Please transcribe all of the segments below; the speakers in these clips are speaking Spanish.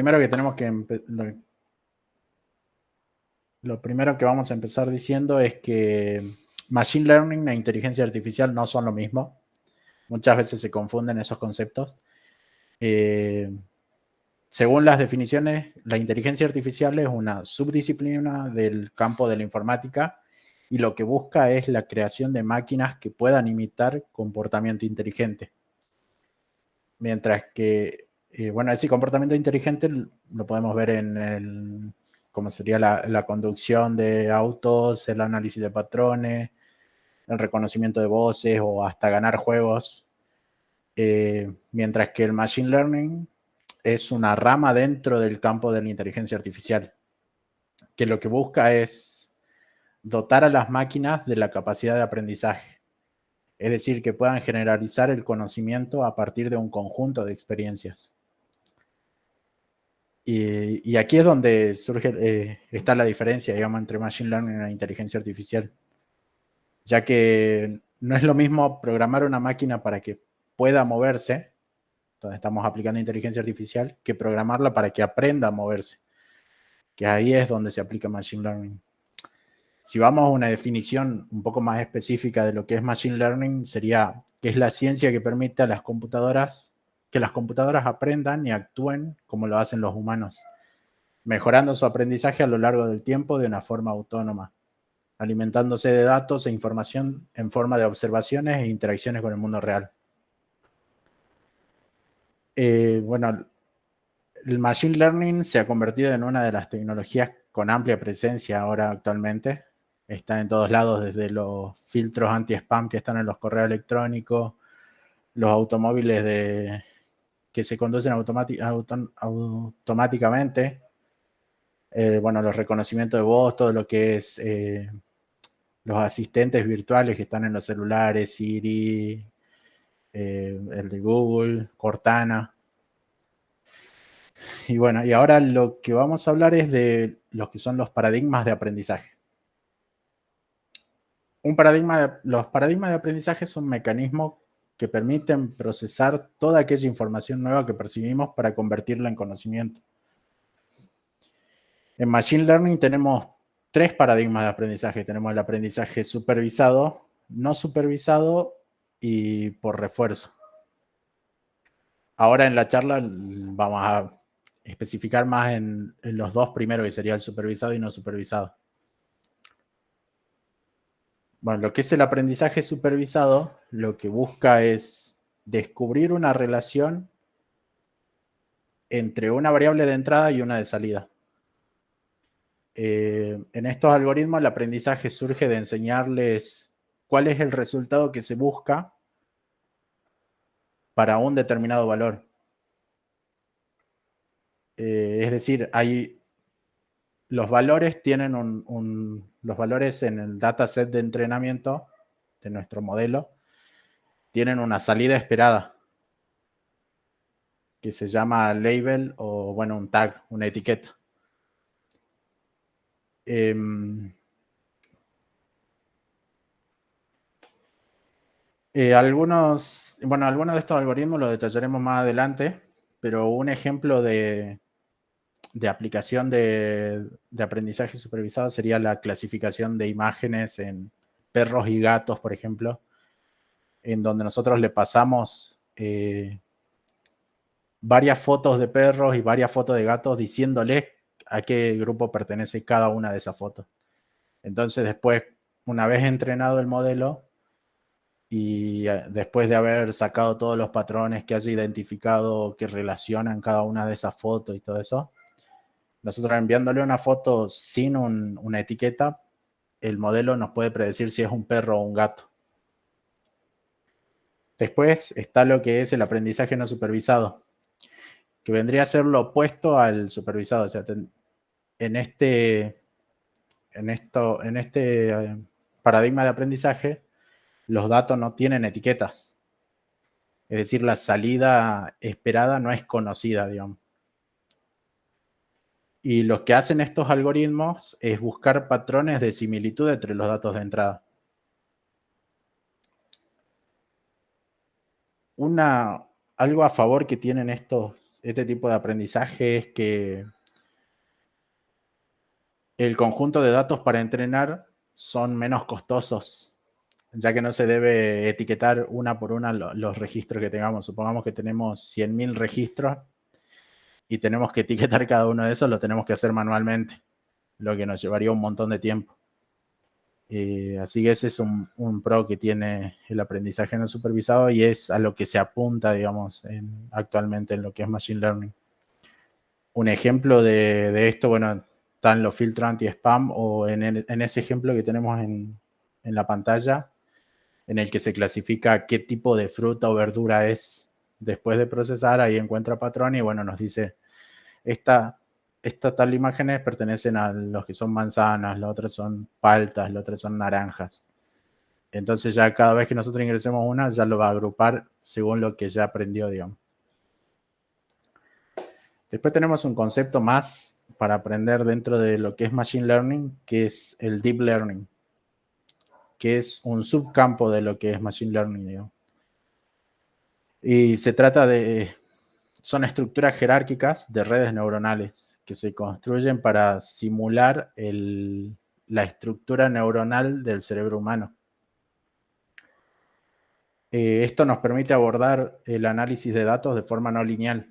Primero que tenemos que lo primero que vamos a empezar diciendo es que Machine Learning e inteligencia artificial no son lo mismo. Muchas veces se confunden esos conceptos. Según las definiciones, la inteligencia artificial es una subdisciplina del campo de la informática y lo que busca es la creación de máquinas que puedan imitar comportamiento inteligente. Mientras que, bueno, ese comportamiento inteligente lo podemos ver en cómo sería la conducción de autos, el análisis de patrones, el reconocimiento de voces o hasta ganar juegos. Mientras que el Machine Learning es una rama dentro del campo de la inteligencia artificial, que lo que busca es dotar a las máquinas de la capacidad de aprendizaje, es decir, que puedan generalizar el conocimiento a partir de un conjunto de experiencias. Y aquí es donde está la diferencia, digamos, entre Machine Learning y la inteligencia artificial, ya que no es lo mismo programar una máquina para que pueda moverse, entonces estamos aplicando inteligencia artificial, que programarla para que aprenda a moverse, que ahí es donde se aplica Machine Learning. Si vamos a una definición un poco más específica de lo que es Machine Learning, sería que es la ciencia que permite a las computadoras que las computadoras aprendan y actúen como lo hacen los humanos, mejorando su aprendizaje a lo largo del tiempo de una forma autónoma, alimentándose de datos e información en forma de observaciones e interacciones con el mundo real. Bueno, el Machine Learning se ha convertido en una de las tecnologías con amplia presencia ahora actualmente. Está en todos lados, desde los filtros anti-spam que están en los correos electrónicos, los automóviles que se conducen automáticamente, bueno, los reconocimientos de voz, todo lo que es los asistentes virtuales que están en los celulares, Siri, el de Google, Cortana. Y bueno, y ahora lo que vamos a hablar es de los que son los paradigmas de aprendizaje. Los paradigmas de aprendizaje son mecanismos que permiten procesar toda aquella información nueva que percibimos para convertirla en conocimiento. En Machine Learning tenemos tres paradigmas de aprendizaje. Tenemos el aprendizaje supervisado, no supervisado y por refuerzo. Ahora en la charla vamos a especificar más en los dos primeros, que sería el supervisado y no supervisado. Bueno, lo que es el aprendizaje supervisado, lo que busca es descubrir una relación entre una variable de entrada y una de salida. En estos algoritmos el aprendizaje surge de enseñarles cuál es el resultado que se busca para un determinado valor. Es decir, los valores tienen los valores en el dataset de entrenamiento de nuestro modelo tienen una salida esperada que se llama label o, bueno, un tag, una etiqueta. Algunos de estos algoritmos los detallaremos más adelante, pero un ejemplo de aplicación de aprendizaje supervisado sería la clasificación de imágenes en perros y gatos, por ejemplo, en donde nosotros le pasamos varias fotos de perros y varias fotos de gatos diciéndoles a qué grupo pertenece cada una de esas fotos. Entonces después, una vez entrenado el modelo y después de haber sacado todos los patrones que haya identificado que relacionan cada una de esas fotos y todo eso, nosotros enviándole una foto sin una etiqueta, el modelo nos puede predecir si es un perro o un gato. Después está lo que es el aprendizaje no supervisado, que vendría a ser lo opuesto al supervisado. O sea, en este paradigma de aprendizaje, los datos no tienen etiquetas. Es decir, la salida esperada no es conocida, digamos. Y lo que hacen estos algoritmos es buscar patrones de similitud entre los datos de entrada. Algo a favor que tienen estos este tipo de aprendizaje es que el conjunto de datos para entrenar son menos costosos, ya que no se debe etiquetar una por una los registros que tengamos. Supongamos que tenemos 100.000 registros y tenemos que etiquetar cada uno de esos, lo tenemos que hacer manualmente, lo que nos llevaría un montón de tiempo. Así que ese es un pro que tiene el aprendizaje no supervisado y es a lo que se apunta, digamos, actualmente en lo que es Machine Learning. Un ejemplo de esto, bueno, están los filtros anti-spam o en ese ejemplo que tenemos en la pantalla, en el que se clasifica qué tipo de fruta o verdura es después de procesar, ahí encuentra patrón y bueno, nos dice, estas tal imágenes pertenecen a los que son manzanas, las otras son paltas, las otras son naranjas. Entonces ya cada vez que nosotros ingresemos una, ya lo va a agrupar según lo que ya aprendió, digamos. Después tenemos un concepto más para aprender dentro de lo que es Machine Learning, que es el Deep Learning, que es un subcampo de lo que es Machine Learning, digamos. Y se trata de, son estructuras jerárquicas de redes neuronales que se construyen para simular la estructura neuronal del cerebro humano. Esto nos permite abordar el análisis de datos de forma no lineal.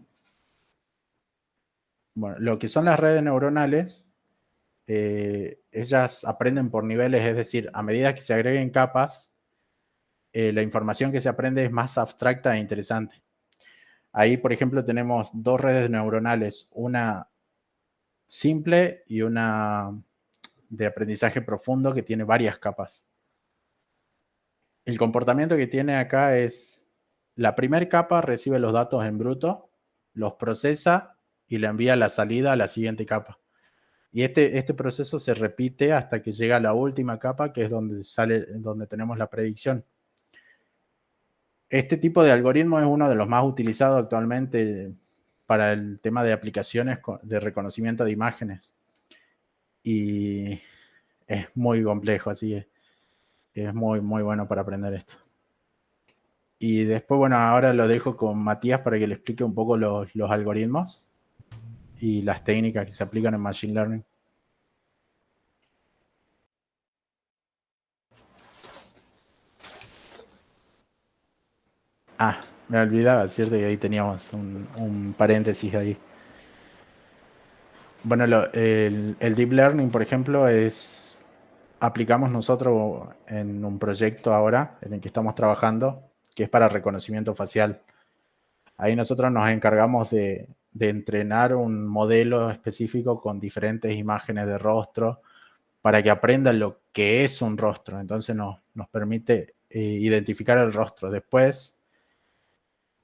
Bueno, lo que son las redes neuronales, ellas aprenden por niveles, es decir, a medida que se agreguen capas, la información que se aprende es más abstracta e interesante. Ahí, por ejemplo, tenemos dos redes neuronales, una simple y una de aprendizaje profundo que tiene varias capas. El comportamiento que tiene acá es, la primera capa recibe los datos en bruto, los procesa y le envía la salida a la siguiente capa. Y este proceso se repite hasta que llega a la última capa, que es donde tenemos la predicción. Este tipo de algoritmo es uno de los más utilizados actualmente para el tema de aplicaciones de reconocimiento de imágenes. Y es muy complejo, así es muy, muy bueno para aprender esto. Y después, bueno, ahora lo dejo con Matías para que le explique un poco los algoritmos y las técnicas que se aplican en Machine Learning. Ah, me olvidaba, cierto que ahí teníamos un paréntesis ahí. Bueno, el Deep Learning, por ejemplo, aplicamos nosotros en un proyecto ahora en el que estamos trabajando, que es para reconocimiento facial. Ahí nosotros nos encargamos de entrenar un modelo específico con diferentes imágenes de rostro para que aprenda lo que es un rostro. Entonces nos permite identificar el rostro. Después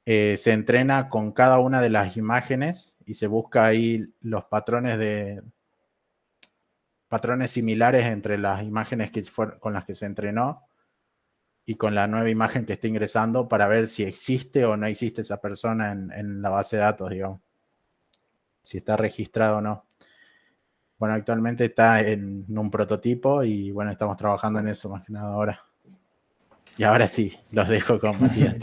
se entrena con cada una de las imágenes y se busca ahí los patrones similares entre las imágenes con las que se entrenó y con la nueva imagen que está ingresando para ver si existe o no existe esa persona en la base de datos, digamos. Si está registrado o no. Bueno, actualmente está en un prototipo y bueno, estamos trabajando en eso más que nada ahora. Y ahora sí, los dejo con Matías.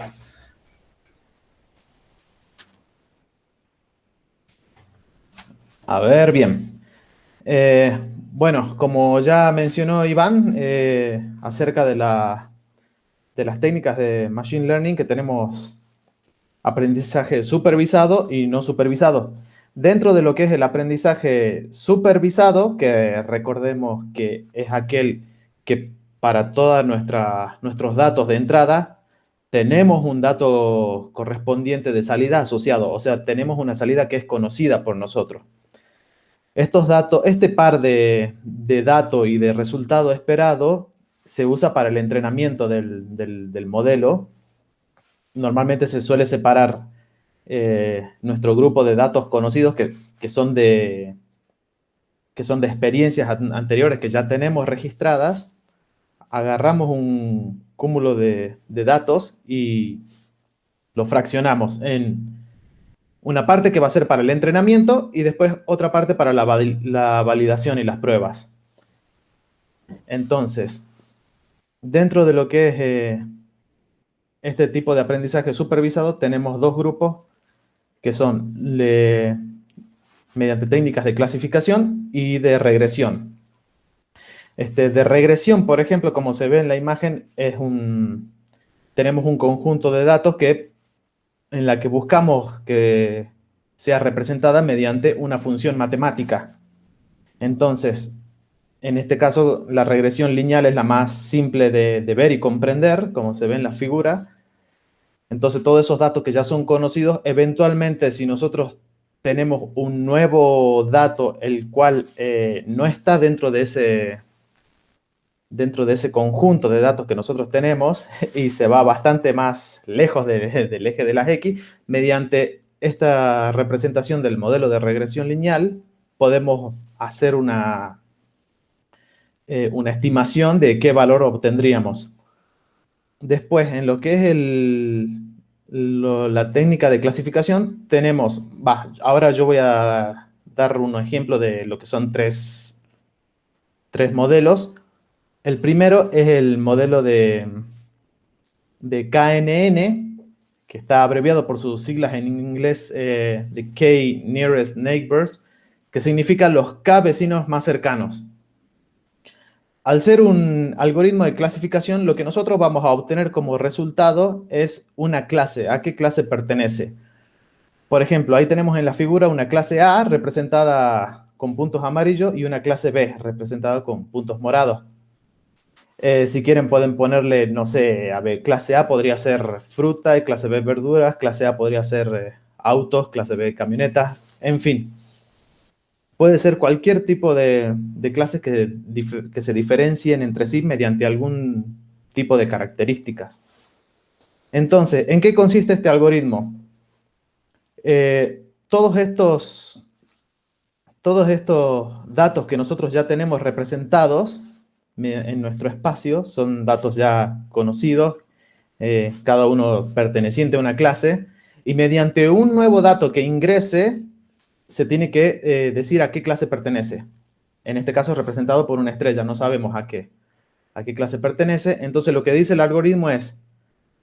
A ver, bien. Bueno, como ya mencionó Iván, acerca de las técnicas de Machine Learning, que tenemos aprendizaje supervisado y no supervisado. Dentro de lo que es el aprendizaje supervisado, que recordemos que es aquel que para todos nuestros datos de entrada tenemos un dato correspondiente de salida asociado, o sea, tenemos una salida que es conocida por nosotros. Estos datos, este par de dato y de resultado esperado se usa para el entrenamiento del modelo. Normalmente se suele separar nuestro grupo de datos conocidos que son de experiencias anteriores que ya tenemos registradas. Agarramos un cúmulo de datos y lo fraccionamos en una parte que va a ser para el entrenamiento y después otra parte para la validación y las pruebas. Entonces, dentro de lo que es este tipo de aprendizaje supervisado, tenemos dos grupos que son mediante técnicas de clasificación y de regresión. De regresión, por ejemplo, como se ve en la imagen, tenemos un conjunto de datos en la que buscamos que sea representada mediante una función matemática. Entonces, en este caso, la regresión lineal es la más simple de ver y comprender, como se ve en la figura. Entonces, todos esos datos que ya son conocidos, eventualmente, si nosotros tenemos un nuevo dato, el cual no está dentro de ese conjunto de datos que nosotros tenemos y se va bastante más lejos del eje de las X, mediante esta representación del modelo de regresión lineal, podemos hacer una estimación de qué valor obtendríamos. Después, en lo que es la técnica de clasificación, tenemos, ahora yo voy a dar un ejemplo de lo que son tres modelos. El primero es el modelo de KNN, que está abreviado por sus siglas en inglés de K Nearest Neighbors, que significa los K vecinos más cercanos. Al ser un algoritmo de clasificación, lo que nosotros vamos a obtener como resultado es una clase. ¿A qué clase pertenece? Por ejemplo, ahí tenemos en la figura una clase A representada con puntos amarillos y una clase B representada con puntos morados. Si quieren pueden ponerle, no sé, a ver, clase A podría ser fruta y clase B verduras, clase A podría ser autos, clase B camionetas, en fin. Puede ser cualquier tipo de clases que se diferencien entre sí mediante algún tipo de características. Entonces, ¿en qué consiste este algoritmo? Todos estos datos que nosotros ya tenemos representados en nuestro espacio son datos ya conocidos, cada uno perteneciente a una clase, y mediante un nuevo dato que ingrese, se tiene que decir a qué clase pertenece. En este caso representado por una estrella, no sabemos a qué clase pertenece. Entonces lo que dice el algoritmo es,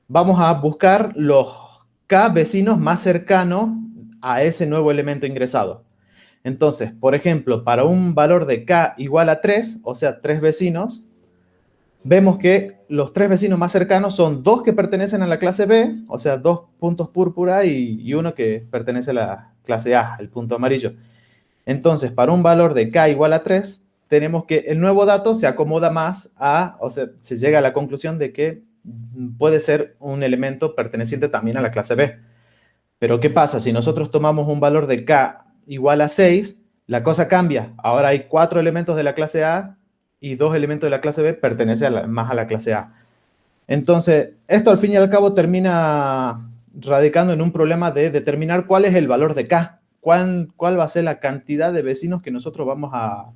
vamos a buscar los K vecinos más cercanos a ese nuevo elemento ingresado. Entonces, por ejemplo, para un valor de K igual a 3, o sea, 3 vecinos, vemos que los 3 vecinos más cercanos son 2 que pertenecen a la clase B, o sea, 2 puntos púrpura y uno que pertenece a la clase A, el punto amarillo. Entonces, para un valor de K igual a 3, tenemos que el nuevo dato se acomoda más o sea, se llega a la conclusión de que puede ser un elemento perteneciente también a la clase B. Pero, ¿qué pasa? Si nosotros tomamos un valor de K igual a 6, la cosa cambia. Ahora hay 4 elementos de la clase A y 2 elementos de la clase B pertenecen más a la clase A. Entonces, esto al fin y al cabo termina radicando en un problema de determinar cuál es el valor de K. ¿Cuál va a ser la cantidad de vecinos que nosotros vamos a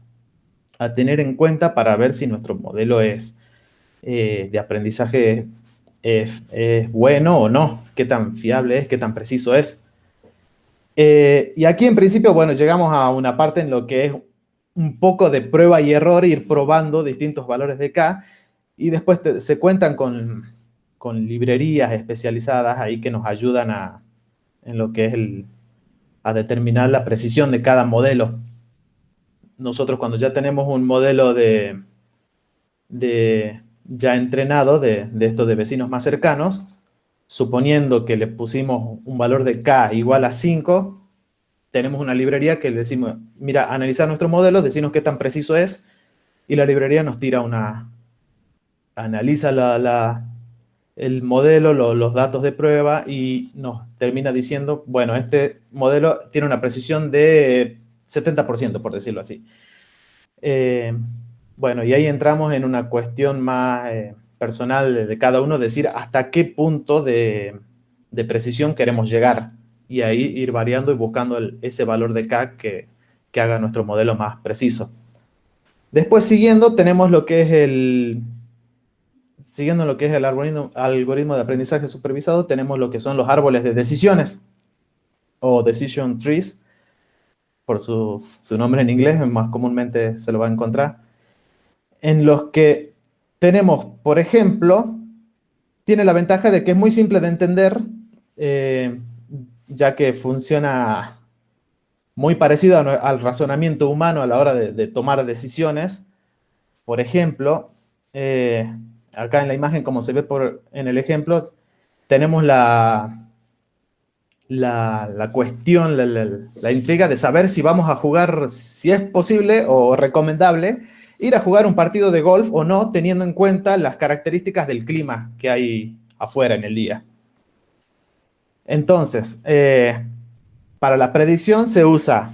tener en cuenta para ver si nuestro modelo de aprendizaje es bueno o no? ¿Qué tan fiable es? ¿Qué tan preciso es? Y aquí en principio, bueno, llegamos a una parte en lo que es un poco de prueba y error, ir probando distintos valores de K, y después se cuentan con librerías especializadas ahí que nos ayudan en lo que es a determinar la precisión de cada modelo. Nosotros cuando ya tenemos un modelo ya entrenado de estos de vecinos más cercanos, suponiendo que le pusimos un valor de K igual a 5, tenemos una librería que le decimos, mira, analizar nuestro modelo, decirnos qué tan preciso es, y la librería nos tira analiza el modelo, los datos de prueba, y nos termina diciendo, bueno, este modelo tiene una precisión de 70%, por decirlo así. Bueno, y ahí entramos en una cuestión más personal de cada uno, decir hasta qué punto de precisión queremos llegar, y ahí ir variando y buscando ese valor de K que haga nuestro modelo más preciso. Después, siguiendo, tenemos lo que es el algoritmo de aprendizaje supervisado, tenemos lo que son los árboles de decisiones, o decision trees, por su nombre en inglés, más comúnmente se lo va a encontrar, en los que tenemos, por ejemplo, tiene la ventaja de que es muy simple de entender, ya que funciona muy parecido al razonamiento humano a la hora de tomar decisiones. Por ejemplo, acá en la imagen, como se ve en el ejemplo, tenemos la cuestión, la intriga de saber si vamos a jugar, si es posible o recomendable ir a jugar un partido de golf o no, teniendo en cuenta las características del clima que hay afuera en el día. Entonces, para la predicción se usa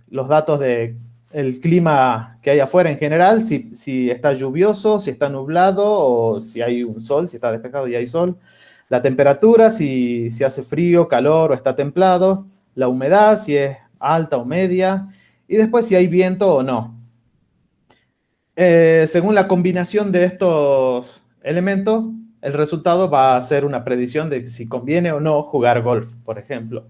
los datos del clima que hay afuera en general, si está lluvioso, si está nublado o si hay un sol, si está despejado y hay sol. La temperatura, si hace frío, calor o está templado. La humedad, si es alta o media. Y después si hay viento o no. Según la combinación de estos elementos, el resultado va a ser una predicción de si conviene o no jugar golf, por ejemplo.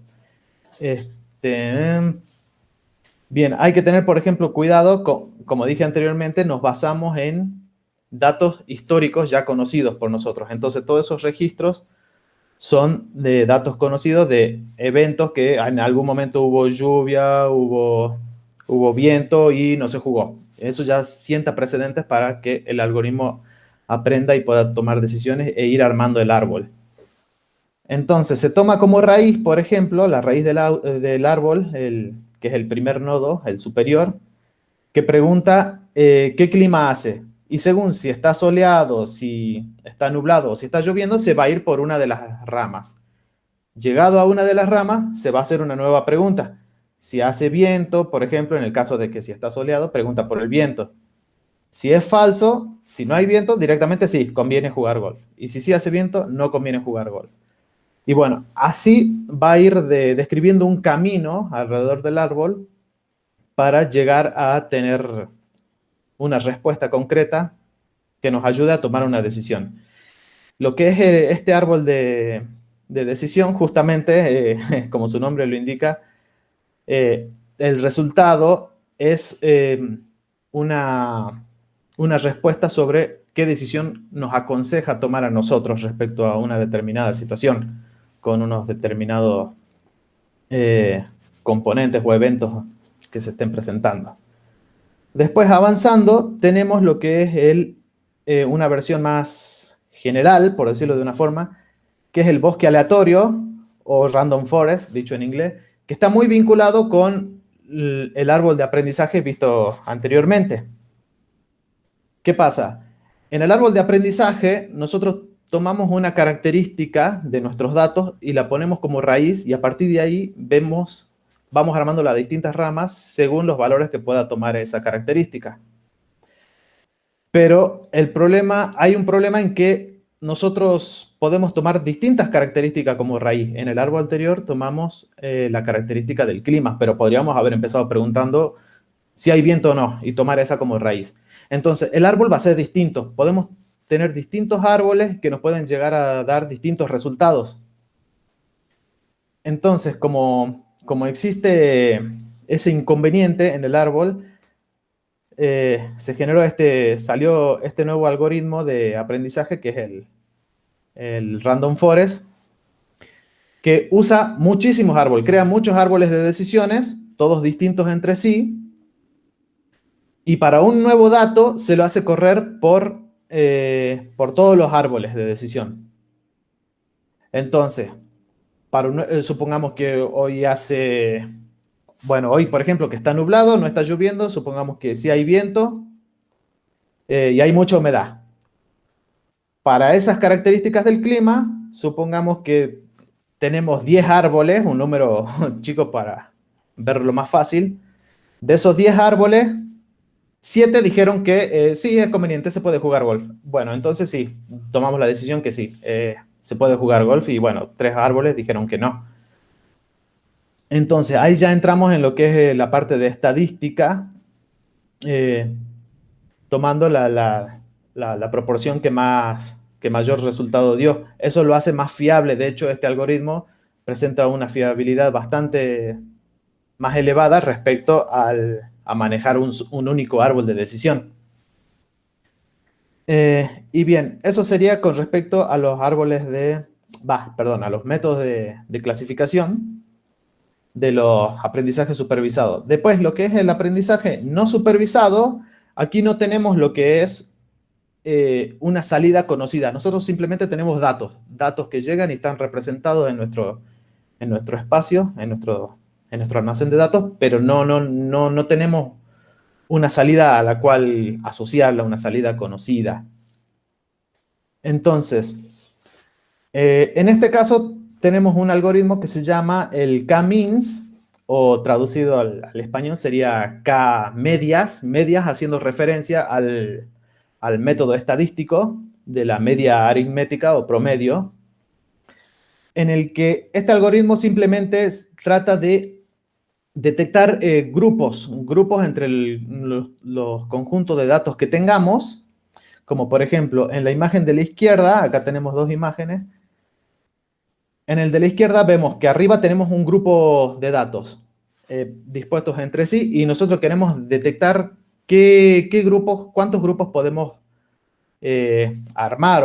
Bien, hay que tener, por ejemplo, cuidado, como dije anteriormente, nos basamos en datos históricos ya conocidos por nosotros. Entonces, todos esos registros son de datos conocidos de eventos que en algún momento hubo lluvia, hubo viento y no se jugó. Eso ya sienta precedentes para que el algoritmo aprenda y pueda tomar decisiones e ir armando el árbol. Entonces, se toma como raíz, por ejemplo, la raíz del árbol, que es el primer nodo, el superior, que pregunta qué clima hace. Y según si está soleado, si está nublado o si está lloviendo, se va a ir por una de las ramas. Llegado a una de las ramas, se va a hacer una nueva pregunta. Si hace viento, por ejemplo, en el caso de que si está soleado, pregunta por el viento. Si es falso, si no hay viento, directamente sí, conviene jugar golf. Y si sí hace viento, no conviene jugar golf. Y bueno, así va a ir describiendo un camino alrededor del árbol para llegar a tener una respuesta concreta que nos ayude a tomar una decisión. Lo que es este árbol de decisión, justamente, como su nombre lo indica, el resultado es una respuesta sobre qué decisión nos aconseja tomar a nosotros respecto a una determinada situación, con unos determinados componentes o eventos que se estén presentando. Después, avanzando, tenemos lo que es una versión más general, por decirlo de una forma, que es el bosque aleatorio, o random forest, dicho en inglés, que está muy vinculado con el árbol de aprendizaje visto anteriormente. ¿Qué pasa? En el árbol de aprendizaje, nosotros tomamos una característica de nuestros datos y la ponemos como raíz, y a partir de ahí vamos armando las distintas ramas según los valores que pueda tomar esa característica. Pero hay un problema en que nosotros podemos tomar distintas características como raíz. En el árbol anterior tomamos la característica del clima, pero podríamos haber empezado preguntando si hay viento o no y tomar esa como raíz. Entonces, el árbol va a ser distinto. Podemos tener distintos árboles que nos pueden llegar a dar distintos resultados. Entonces, como existe ese inconveniente en el árbol, salió este nuevo algoritmo de aprendizaje que es el Random Forest, que usa muchísimos árboles, crea muchos árboles de decisiones, todos distintos entre sí, y para un nuevo dato se lo hace correr por todos los árboles de decisión. Entonces, supongamos que hoy por ejemplo, que está nublado, no está lloviendo, supongamos que sí hay viento y hay mucha humedad. Para esas características del clima, supongamos que tenemos 10 árboles, un número chico para verlo más fácil. De esos 10 árboles, 7 dijeron que sí, es conveniente, se puede jugar golf. Bueno, entonces sí, tomamos la decisión que sí, se puede jugar golf, y bueno, 3 árboles dijeron que no. Entonces, ahí ya entramos en lo que es la parte de estadística, tomando la proporción que mayor resultado dio. Eso lo hace más fiable. De hecho, este algoritmo presenta una fiabilidad bastante más elevada respecto a manejar un único árbol de decisión. Y bien, eso sería con respecto a los árboles de a los métodos de clasificación de los aprendizajes supervisados. Después, lo que es el aprendizaje no supervisado, aquí no tenemos lo que es una salida conocida. Nosotros simplemente tenemos datos que llegan y están representados en nuestro espacio, en nuestro almacén de datos, pero no tenemos una salida a la cual asociarla, una salida conocida. Entonces, en este caso tenemos un algoritmo que se llama el K-means, o traducido al español sería K-medias, medias haciendo referencia al método estadístico de la media aritmética o promedio, en el que este algoritmo simplemente trata de detectar grupos entre los conjuntos de datos que tengamos, como por ejemplo en la imagen de la izquierda, acá tenemos dos imágenes. En el de la izquierda vemos que arriba tenemos un grupo de datos dispuestos entre sí y nosotros queremos detectar qué grupos, cuántos grupos podemos armar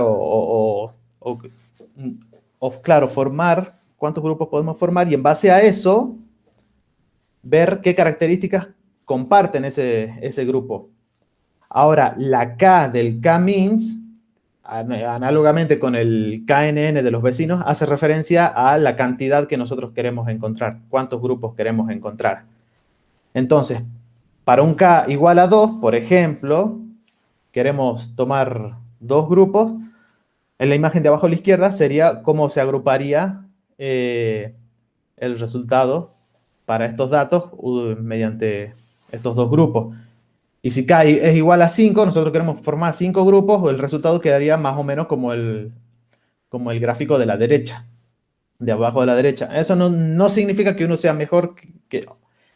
claro, formar, cuántos grupos podemos formar y en base a eso ver qué características comparten ese grupo. Ahora, la K del K-means, análogamente con el KNN de los vecinos, hace referencia a la cantidad que nosotros queremos encontrar, cuántos grupos queremos encontrar. Entonces, para un K igual a 2, por ejemplo, queremos tomar dos grupos, en la imagen de abajo a la izquierda sería cómo se agruparía el resultado para estos datos mediante estos dos grupos. Y si K es igual a 5, nosotros queremos formar 5 grupos, el resultado quedaría más o menos como el gráfico de la derecha, de abajo de la derecha. Eso no significa que uno sea mejor que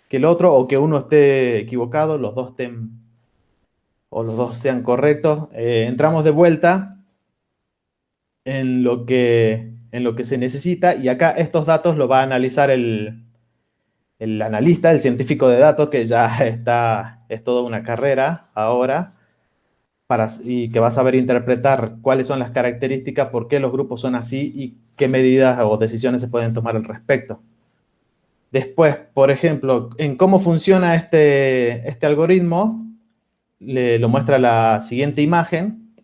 el otro o que uno esté equivocado, los dos sean correctos. Entramos de vuelta en lo que se necesita y acá estos datos lo va a analizar el analista, el científico de datos, que ya es toda una carrera ahora, y que va a saber interpretar cuáles son las características, por qué los grupos son así y qué medidas o decisiones se pueden tomar al respecto. Después, por ejemplo, en cómo funciona este algoritmo, lo muestra la siguiente imagen.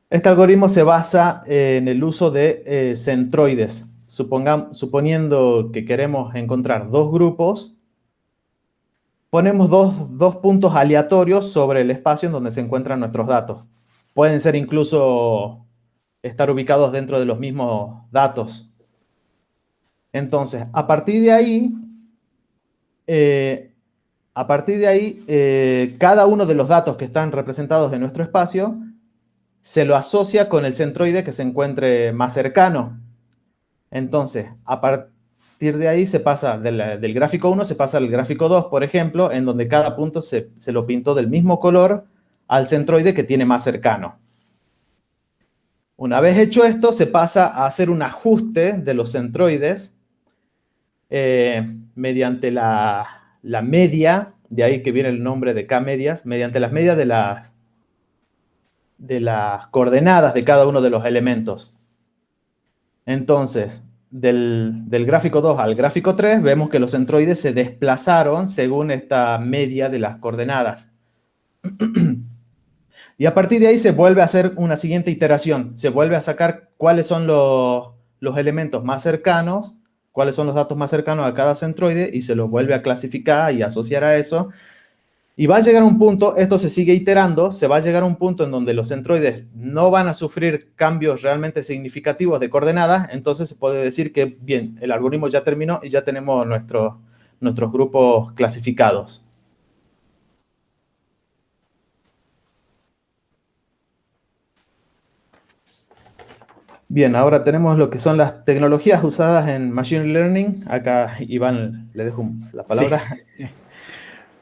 Este algoritmo se basa en el uso de centroides. Suponiendo que queremos encontrar dos grupos, ponemos dos puntos aleatorios sobre el espacio en donde se encuentran nuestros datos. Pueden ser incluso estar ubicados dentro de los mismos datos. Entonces, a partir de ahí, cada uno de los datos que están representados en nuestro espacio se lo asocia con el centroide que se encuentre más cercano. Entonces, a partir de ahí se pasa del gráfico 1, se pasa al gráfico 2, por ejemplo, en donde cada punto se lo pintó del mismo color al centroide que tiene más cercano. Una vez hecho esto, se pasa a hacer un ajuste de los centroides mediante la media, de ahí que viene el nombre de K-medias, mediante las medias de las coordenadas de cada uno de los elementos. Entonces, del gráfico 2 al gráfico 3, vemos que los centroides se desplazaron según esta media de las coordenadas. Y a partir de ahí se vuelve a hacer una siguiente iteración. Se vuelve a sacar cuáles son los elementos más cercanos, cuáles son los datos más cercanos a cada centroide y se los vuelve a clasificar y asociar a eso. Y va a llegar un punto, esto se sigue iterando, se va a llegar a un punto en donde los centroides no van a sufrir cambios realmente significativos de coordenadas, entonces se puede decir que, bien, el algoritmo ya terminó y ya tenemos nuestros grupos clasificados. Bien, ahora tenemos lo que son las tecnologías usadas en Machine Learning. Acá, Iván, le dejo la palabra. Sí.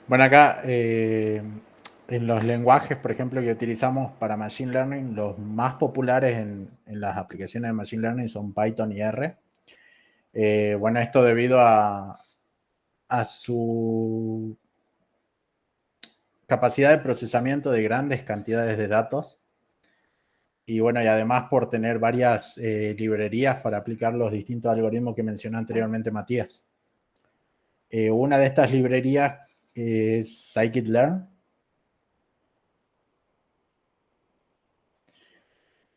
Bueno, acá en los lenguajes, por ejemplo, que utilizamos para Machine Learning, los más populares en las aplicaciones de Machine Learning son Python y R. Bueno, esto debido a su capacidad de procesamiento de grandes cantidades de datos Y bueno, y además por tener varias librerías para aplicar los distintos algoritmos que mencionó anteriormente Matías. Una de estas librerías es scikit-learn.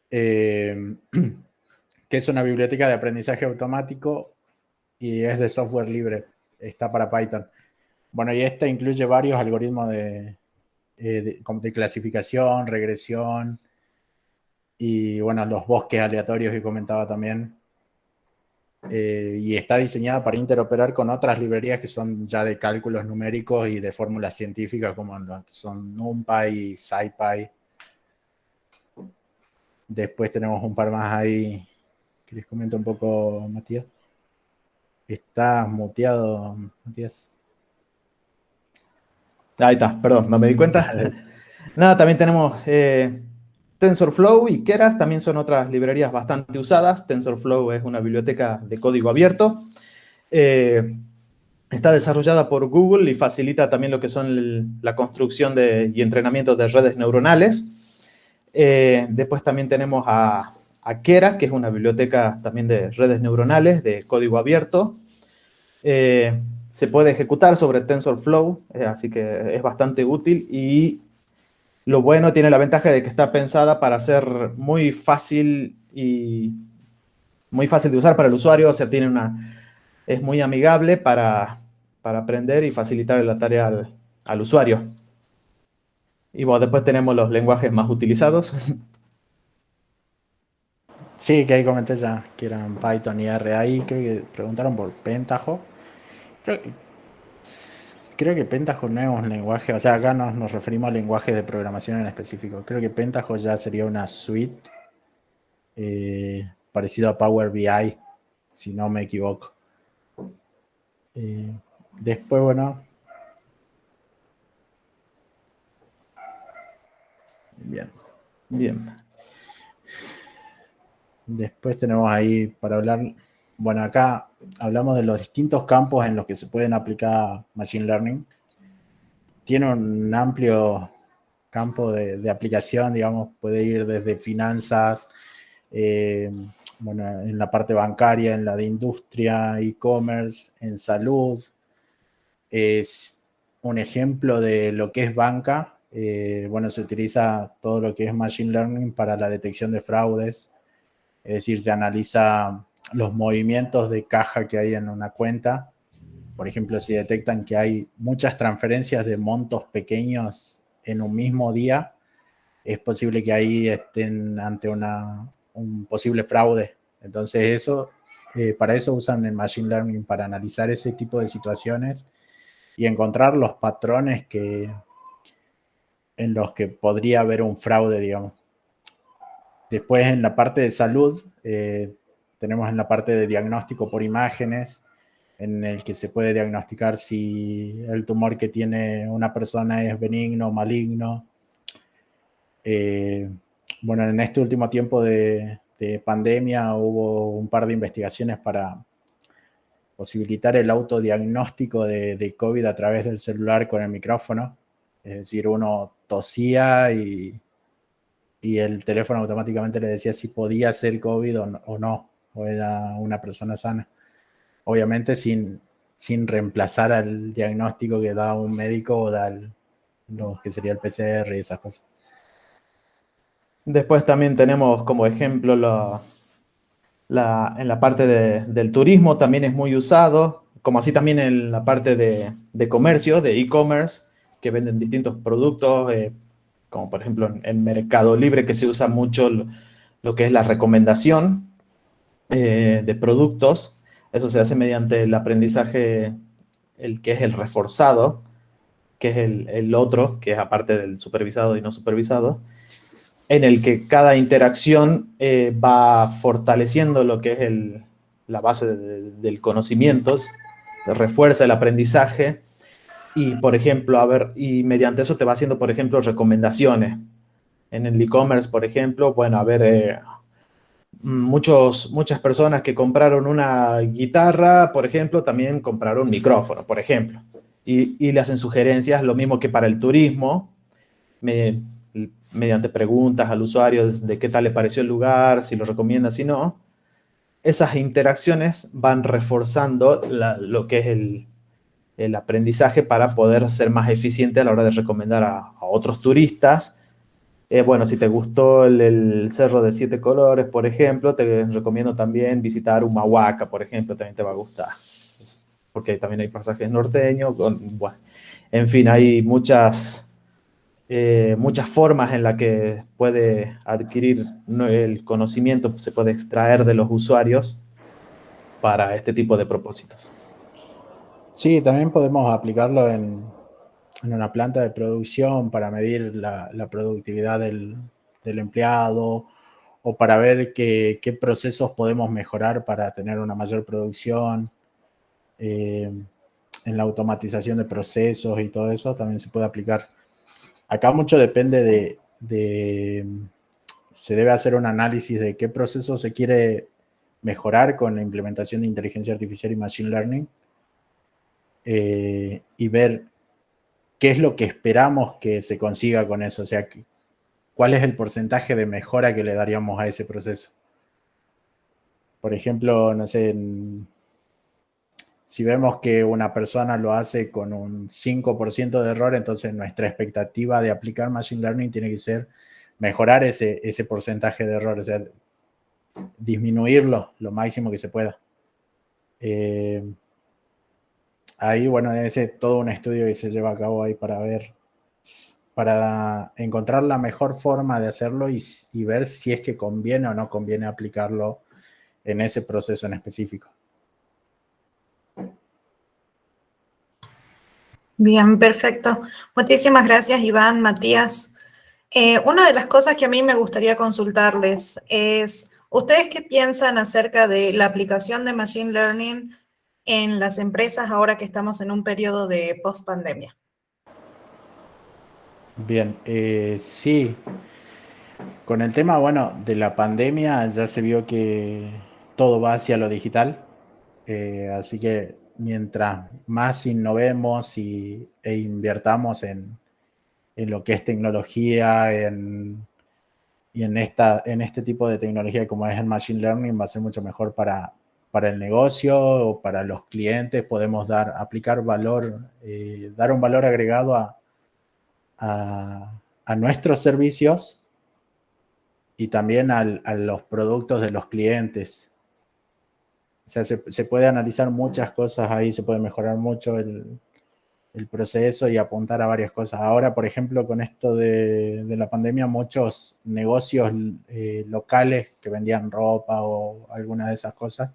Que es una biblioteca de aprendizaje automático y es de software libre, está para Python. Bueno, y esta incluye varios algoritmos de clasificación, regresión y bueno, los bosques aleatorios que comentaba también. Y está diseñada para interoperar con otras librerías que son ya de cálculos numéricos y de fórmulas científicas como son NumPy y SciPy. Después tenemos un par más ahí que les comento un poco, Matías. Estás muteado, Matías. Ahí está, perdón, no me di cuenta. Nada, también tenemos TensorFlow y Keras, también son otras librerías bastante usadas. TensorFlow es una biblioteca de código abierto. Está desarrollada por Google y facilita también lo que son la construcción y entrenamiento de redes neuronales. Después también tenemos a Keras, que es una biblioteca también de redes neuronales de código abierto. Se puede ejecutar sobre TensorFlow, así que es bastante útil y lo bueno tiene la ventaja de que está pensada para ser muy fácil de usar para el usuario, o sea, es muy amigable para aprender y facilitar la tarea al usuario. Y bueno, después tenemos los lenguajes más utilizados. Sí, que ahí comenté ya que eran Python y R. Ahí creo que preguntaron por Pentaho. Creo que Pentaho no es un lenguaje, o sea, acá nos referimos a lenguajes de programación en específico. Creo que Pentaho ya sería una suite parecido a Power BI, si no me equivoco. Después, bueno. Bien. Después tenemos ahí para hablar, bueno, acá hablamos de los distintos campos en los que se pueden aplicar Machine Learning. Tiene un amplio campo de aplicación, digamos, puede ir desde finanzas, bueno, en la parte bancaria, en la de industria, e-commerce, en salud. Es un ejemplo de lo que es banca. Bueno, se utiliza todo lo que es Machine Learning para la detección de fraudes. Es decir, se analiza los movimientos de caja que hay en una cuenta. Por ejemplo, si detectan que hay muchas transferencias de montos pequeños en un mismo día, es posible que ahí estén ante un posible fraude. Entonces, para eso usan el Machine Learning, para analizar ese tipo de situaciones y encontrar los patrones en los que podría haber un fraude, digamos. Después, en la parte de salud, tenemos en la parte de diagnóstico por imágenes, en el que se puede diagnosticar si el tumor que tiene una persona es benigno o maligno. Bueno, en este último tiempo de pandemia hubo un par de investigaciones para posibilitar el autodiagnóstico de COVID a través del celular con el micrófono. Es decir, uno tosía y el teléfono automáticamente le decía si podía ser COVID o no, o era una persona sana. Obviamente sin reemplazar al diagnóstico que da un médico o da lo que sería el PCR y esas cosas. Después también tenemos como ejemplo en la parte del turismo también es muy usado, como así también en la parte de comercio, de e-commerce, que venden distintos productos, como por ejemplo en Mercado Libre, que se usa mucho lo que es la recomendación de productos. Eso se hace mediante el aprendizaje, el que es el reforzado, que es el otro, que es aparte del supervisado y no supervisado, en el que cada interacción va fortaleciendo lo que es la base del conocimiento, refuerza el aprendizaje y, por ejemplo, y mediante eso te va haciendo, por ejemplo, recomendaciones. En el e-commerce, por ejemplo, bueno, a ver, muchas personas que compraron una guitarra, por ejemplo, también compraron un micrófono, por ejemplo, y le hacen sugerencias, lo mismo que para el turismo. mediante preguntas al usuario de qué tal le pareció el lugar, si lo recomienda, si no, esas interacciones van reforzando lo que es el aprendizaje para poder ser más eficiente a la hora de recomendar a otros turistas. Bueno, si te gustó el Cerro de Siete Colores, por ejemplo, te recomiendo también visitar Humahuaca, por ejemplo, también te va a gustar. Porque también hay pasajes norteños. Bueno, en fin, hay muchas formas en las que puede adquirir el conocimiento, se puede extraer de los usuarios para este tipo de propósitos. Sí, también podemos aplicarlo en una planta de producción para medir la productividad del empleado o para ver qué procesos podemos mejorar para tener una mayor producción. En la automatización de procesos y todo eso también se puede aplicar. Acá mucho depende se debe hacer un análisis de qué proceso se quiere mejorar con la implementación de inteligencia artificial y machine learning, y ver qué es lo que esperamos que se consiga con eso, o sea, cuál es el porcentaje de mejora que le daríamos a ese proceso. Por ejemplo, no sé, si vemos que una persona lo hace con un 5% de error, entonces nuestra expectativa de aplicar machine learning tiene que ser mejorar ese porcentaje de error, o sea, disminuirlo lo máximo que se pueda. Ahí, bueno, es todo un estudio que se lleva a cabo ahí para ver, para encontrar la mejor forma de hacerlo y ver si es que conviene o no conviene aplicarlo en ese proceso en específico. Bien, perfecto. Muchísimas gracias, Iván, Matías. Una de las cosas que a mí me gustaría consultarles es, ¿ustedes qué piensan acerca de la aplicación de Machine Learning en las empresas ahora que estamos en un periodo de post-pandemia? Bien, sí. Con el tema, bueno, de la pandemia ya se vio que todo va hacia lo digital, así que mientras más innovemos e invirtamos en lo que es tecnología, y en este tipo de tecnología como es el Machine Learning, va a ser mucho mejor para el negocio o para los clientes. Podemos aplicar valor, dar un valor agregado a nuestros servicios y también a los productos de los clientes. O sea, se puede analizar muchas cosas ahí, se puede mejorar mucho el proceso y apuntar a varias cosas. Ahora, por ejemplo, con esto de la pandemia, muchos negocios locales que vendían ropa o alguna de esas cosas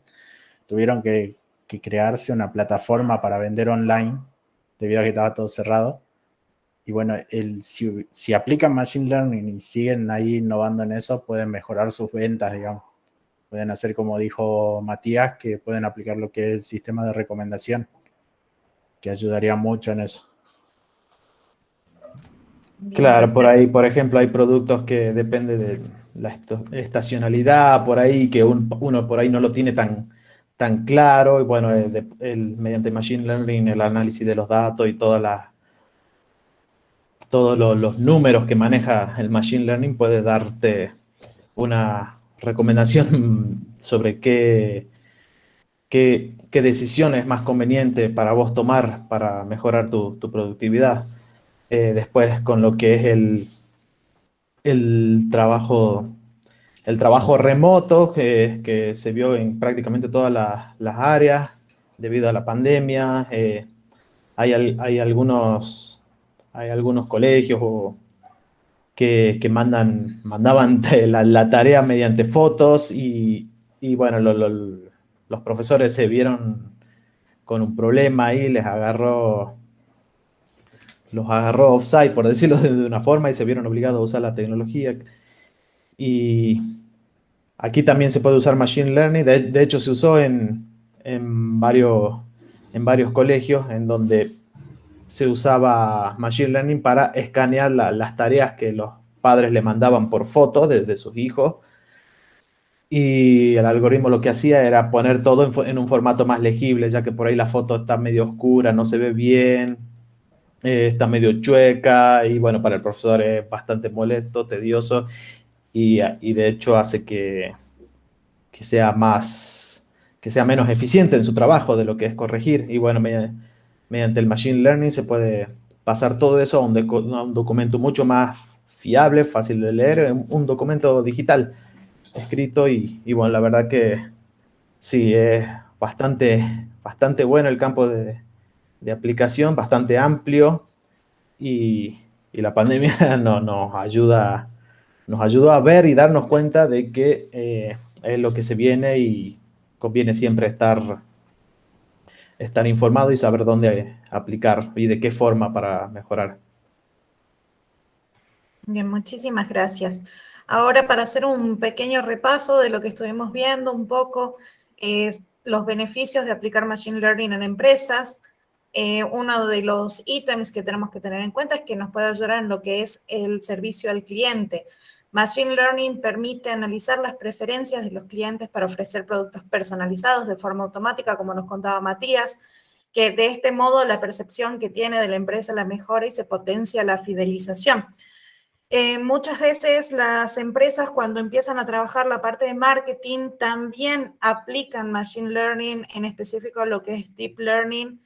tuvieron que crearse una plataforma para vender online debido a que estaba todo cerrado. Y bueno, si aplican Machine Learning y siguen ahí innovando en eso, pueden mejorar sus ventas, digamos. Pueden hacer, como dijo Matías, que pueden aplicar lo que es el sistema de recomendación, que ayudaría mucho en eso. Bien, Claro, por perfecto. ahí, por ejemplo, hay productos que depende de la estacionalidad, por ahí, que uno por ahí no lo tiene tan claro, y bueno, mediante Machine Learning, el análisis de los datos y todos los números que maneja el Machine Learning puede darte una recomendación sobre qué decisión es más conveniente para vos tomar para mejorar tu productividad. Después, con lo que es el trabajo remoto que se vio en prácticamente todas las áreas debido a la pandemia. Hay algunos colegios que mandaban la tarea mediante fotos y bueno, los profesores se vieron con un problema ahí, los agarró offside, por decirlo de una forma, y se vieron obligados a usar la tecnología. Y aquí también se puede usar Machine Learning. De hecho, se usó en varios colegios en donde se usaba Machine Learning para escanear las tareas que los padres le mandaban por fotos de sus hijos. Y el algoritmo lo que hacía era poner todo en un formato más legible, ya que por ahí la foto está medio oscura, no se ve bien. está medio chueca y bueno, para el profesor es bastante molesto, tedioso y de hecho hace que sea que sea menos eficiente en su trabajo de lo que es corregir. Y bueno, mediante el Machine Learning se puede pasar todo eso a a un documento mucho más fiable, fácil de leer, un documento digital escrito y bueno, la verdad que sí, es bastante bueno el campo de aplicación, bastante amplio y la pandemia nos ayudó a ver y darnos cuenta de que es lo que se viene y conviene siempre estar informado y saber dónde aplicar y de qué forma para mejorar. Bien, muchísimas gracias. Ahora, para hacer un pequeño repaso de lo que estuvimos viendo un poco, es los beneficios de aplicar Machine Learning en empresas. Uno de los ítems que tenemos que tener en cuenta es que nos puede ayudar en lo que es el servicio al cliente. Machine Learning permite analizar las preferencias de los clientes para ofrecer productos personalizados de forma automática, como nos contaba Matías, que de este modo la percepción que tiene de la empresa la mejora y se potencia la fidelización. Muchas veces las empresas cuando empiezan a trabajar la parte de marketing también aplican Machine Learning, en específico lo que es Deep Learning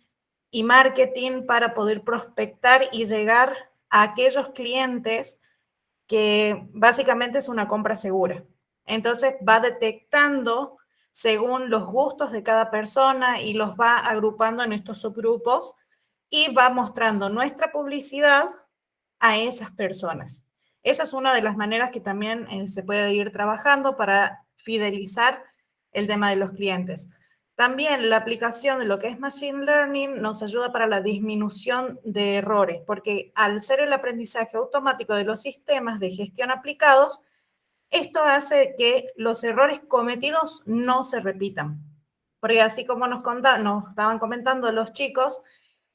y marketing para poder prospectar y llegar a aquellos clientes que básicamente es una compra segura. Entonces va detectando según los gustos de cada persona y los va agrupando en estos subgrupos y va mostrando nuestra publicidad a esas personas. Esa es una de las maneras que también se puede ir trabajando para fidelizar el tema de los clientes. También la aplicación de lo que es Machine Learning nos ayuda para la disminución de errores, porque al ser el aprendizaje automático de los sistemas de gestión aplicados, esto hace que los errores cometidos no se repitan. Porque así como nos estaban comentando los chicos,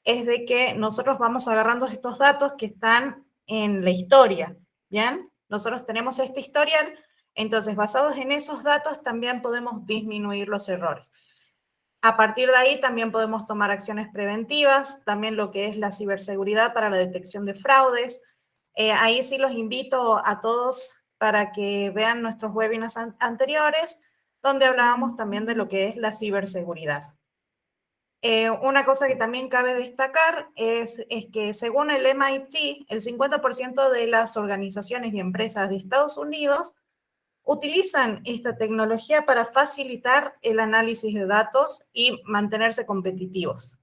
es de que nosotros vamos agarrando estos datos que están en la historia, ¿bien? Nosotros tenemos este historial, entonces basados en esos datos también podemos disminuir los errores. A partir de ahí también podemos tomar acciones preventivas, también lo que es la ciberseguridad para la detección de fraudes. Ahí sí los invito a todos para que vean nuestros webinars anteriores, donde hablábamos también de lo que es la ciberseguridad. Una cosa que también cabe destacar es que según el MIT, el 50% de las organizaciones y empresas de Estados Unidos utilizan esta tecnología para facilitar el análisis de datos y mantenerse competitivos.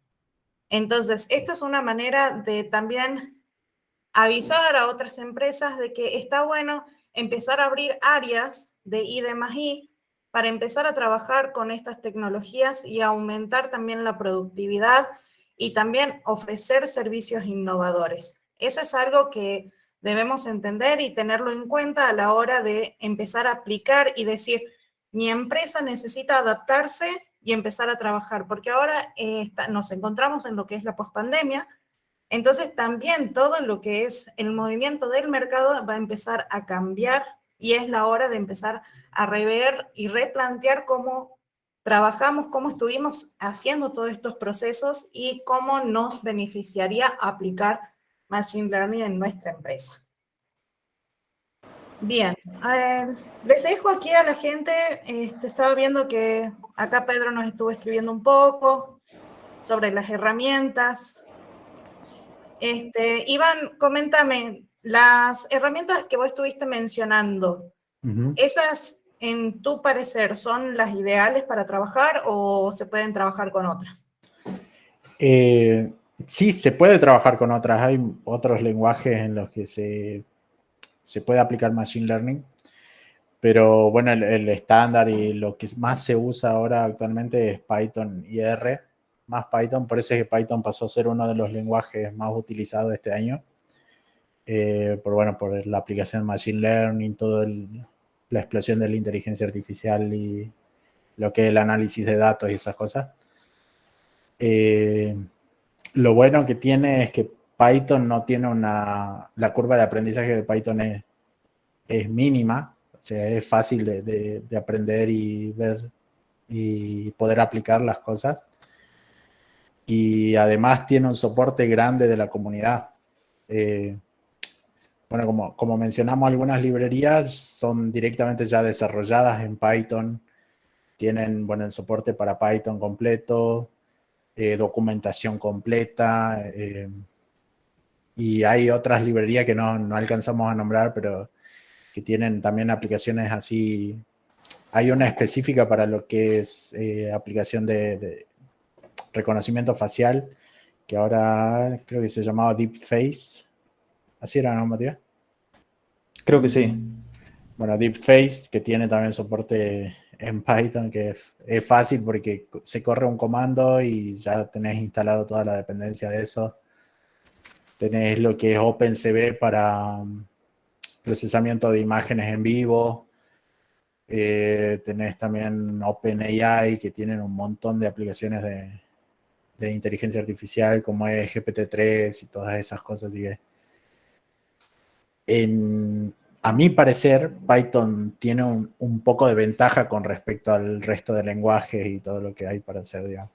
Entonces, esto es una manera de también avisar a otras empresas de que está bueno empezar a abrir áreas de I+I para empezar a trabajar con estas tecnologías y aumentar también la productividad y también ofrecer servicios innovadores. Eso es algo que debemos entender y tenerlo en cuenta a la hora de empezar a aplicar y decir, mi empresa necesita adaptarse y empezar a trabajar, porque ahora nos encontramos en lo que es la pospandemia. Entonces también todo lo que es el movimiento del mercado va a empezar a cambiar y es la hora de empezar a rever y replantear cómo trabajamos, cómo estuvimos haciendo todos estos procesos y cómo nos beneficiaría aplicar Machine Learning en nuestra empresa. Bien, les dejo aquí a la gente, estaba viendo que acá Pedro nos estuvo escribiendo un poco sobre las herramientas. Iván, coméntame, las herramientas que vos estuviste mencionando, ¿esas en tu parecer son las ideales para trabajar o se pueden trabajar con otras? Sí, se puede trabajar con otras. Hay otros lenguajes en los que se puede aplicar Machine Learning, pero bueno, el estándar y lo que más se usa ahora actualmente es Python y R, más Python. Por eso es que Python pasó a ser uno de los lenguajes más utilizados este año. Por la aplicación de Machine Learning, la explosión de la inteligencia artificial y lo que es el análisis de datos y esas cosas. Lo bueno que tiene es que Python no tiene la curva de aprendizaje de Python es mínima, o sea, es fácil de aprender y ver y poder aplicar las cosas. y además tiene un soporte grande de la comunidad. Bueno, como mencionamos, algunas librerías son directamente ya desarrolladas en Python, tienen, bueno, el soporte para Python completo, documentación completa, y hay otras librerías que no alcanzamos a nombrar, pero que tienen también aplicaciones así. Hay una específica para lo que es aplicación de reconocimiento facial, que ahora creo que se llamaba DeepFace. ¿Así era, no, Matías? Creo que sí. Bueno, DeepFace, que tiene también soporte en Python, que es fácil porque se corre un comando y ya tenés instalado toda la dependencia de eso. Tenés lo que es OpenCV para procesamiento de imágenes en vivo. Tenés también OpenAI, que tienen un montón de aplicaciones de inteligencia artificial, como es GPT-3 y todas esas cosas. Y a mi parecer, Python tiene un poco de ventaja con respecto al resto de lenguajes y todo lo que hay para hacer, digamos.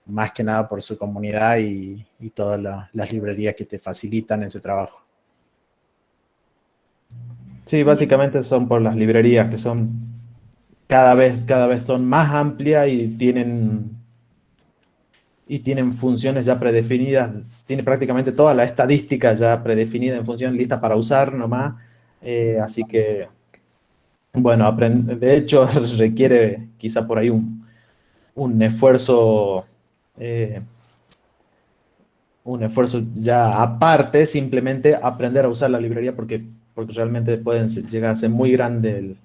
Más que nada por su comunidad y todas las librerías que te facilitan ese trabajo. Sí, básicamente son por las librerías que son cada vez son más amplias y tienen funciones ya predefinidas. Tiene prácticamente toda la estadística ya predefinida en función, lista para usar nomás. Así que, bueno, de hecho requiere quizá por ahí un esfuerzo ya aparte, simplemente aprender a usar la librería porque realmente pueden llegar a ser muy grande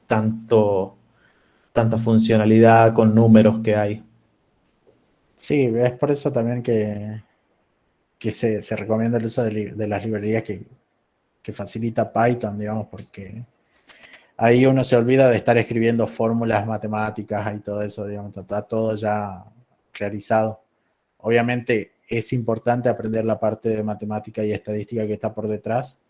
tanta funcionalidad con números que hay. Sí, es por eso también que se recomienda el uso de las librerías que facilita Python, digamos, porque ahí uno se olvida de estar escribiendo fórmulas matemáticas y todo eso, digamos, está todo ya realizado. Obviamente es importante aprender la parte de matemática y estadística que está por detrás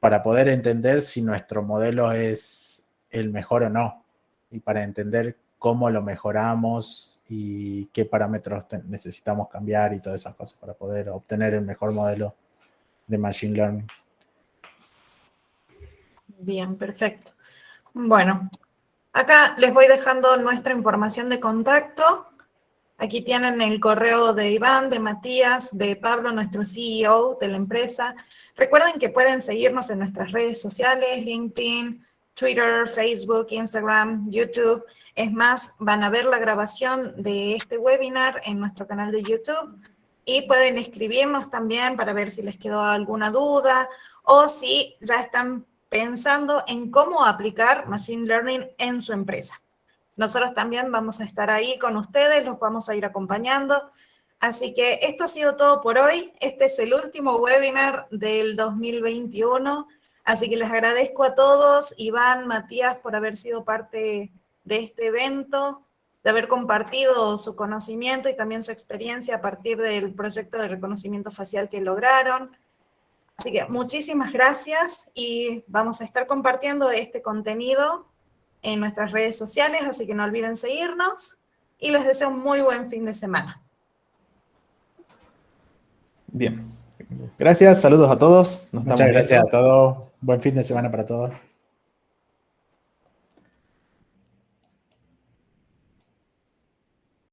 para poder entender si nuestro modelo es el mejor o no, y para entender cómo lo mejoramos y qué parámetros necesitamos cambiar y todas esas cosas para poder obtener el mejor modelo de Machine Learning. Bien, perfecto. Bueno, acá les voy dejando nuestra información de contacto. Aquí tienen el correo de Iván, de Matías, de Pablo, nuestro CEO de la empresa. Recuerden que pueden seguirnos en nuestras redes sociales, LinkedIn, Twitter, Facebook, Instagram, YouTube. Es más, van a ver la grabación de este webinar en nuestro canal de YouTube y pueden escribirnos también para ver si les quedó alguna duda o si ya están pensando en cómo aplicar Machine Learning en su empresa. Nosotros también vamos a estar ahí con ustedes, los vamos a ir acompañando. Así que esto ha sido todo por hoy. Este es el último webinar del 2021. Así que les agradezco a todos, Iván, Matías, por haber sido parte de este evento, de haber compartido su conocimiento y también su experiencia a partir del proyecto de reconocimiento facial que lograron. Así que muchísimas gracias y vamos a estar compartiendo este contenido en nuestras redes sociales, así que no olviden seguirnos y les deseo un muy buen fin de semana. Bien. Gracias, saludos a todos. Nos Muchas estamos gracias viendo. a todos. Buen fin de semana para todos.